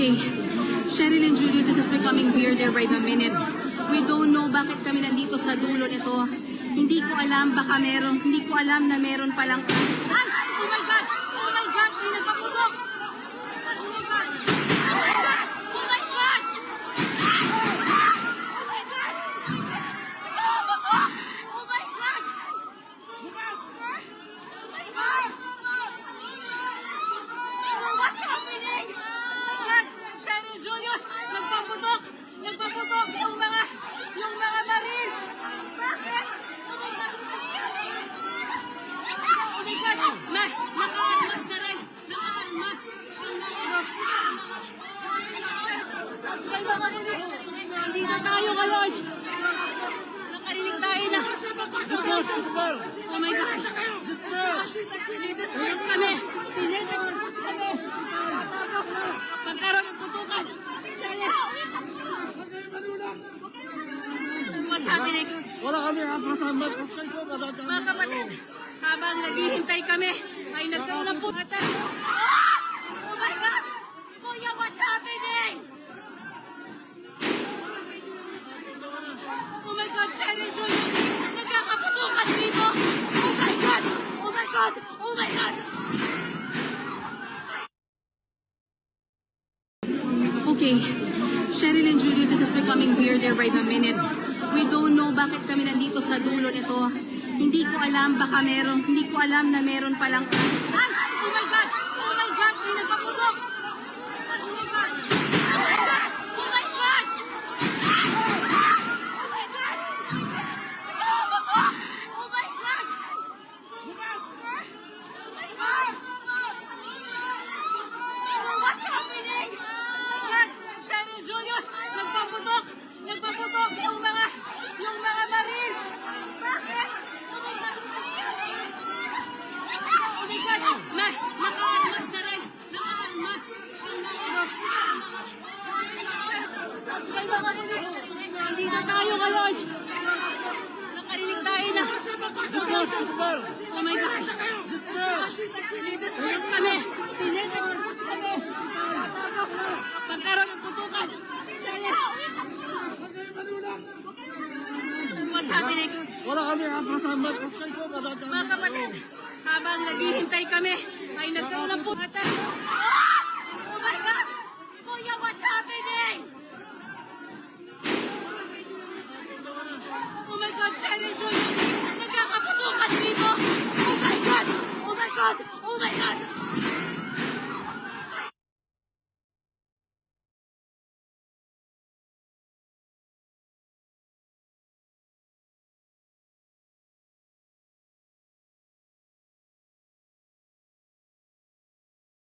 Okay, Cheryl and Julius, this is becoming weirder by the minute. We don't know bakit kami nandito sa dulo nito. Hindi ko alam, baka meron, hindi ko alam na meron palang... Ay! Oh my God! Oh my God! May nagpaputok! Oh my God! Oh my God! Oh my God! Oh my God! Sir? Oh my God! Sir, what's happening? Oh my God! Cheryl, Julius, nagpaputok! Nagpaputok yung mga baril! Bakit? Oh my God! Oh my God! Naka-almas na rin! Naka-almas! May mga rilis! Hindi na tayo ngayon! Nakarinig tayo na! Oh my God! Sinidisperse kami! Sinidisperse kami! Tapos, pagkaroon ng putukan! What's happening? Wala kami kapasambat. Mga kapatid, habang naghihintay kami, ay nagkaroon ng putukan. Ah! Oh my God! Kuya, what's happening? Oh my God, Cheryl Julius, nagkakaputukan dito! Oh my God! Oh my God! Oh my God! Okay, Cheryl and Julius, this is becoming weirder by the minute. We don't know bakit kami nandito sa dulo nito. Hindi ko alam, baka meron, hindi ko alam na meron palang... Ay! Oh my God! Oh my God! May nagpaputok! Oh my God! Oh my God! Oh my God! Oh my God! Oh my God! Sir? Oh my God! Sir, what's happening? Oh my God! Cheryl, Julius, nagpaputok! Nagpaputok yung mga baril! Bakit? Oh my God! Oh my God! Naka-almas na rin! Naka-almas! May mga rilis! Hindi na tayo ngayon! Nakarinig tayo na! Oh my God! Sinidisperse kami! Sinidisperse kami! Tapos, pagkaroon ng putukan! What's happening? Wala kami kapasambat. Mga kapatid, habang naghihintay kami, ay nagkaroon ng putukan.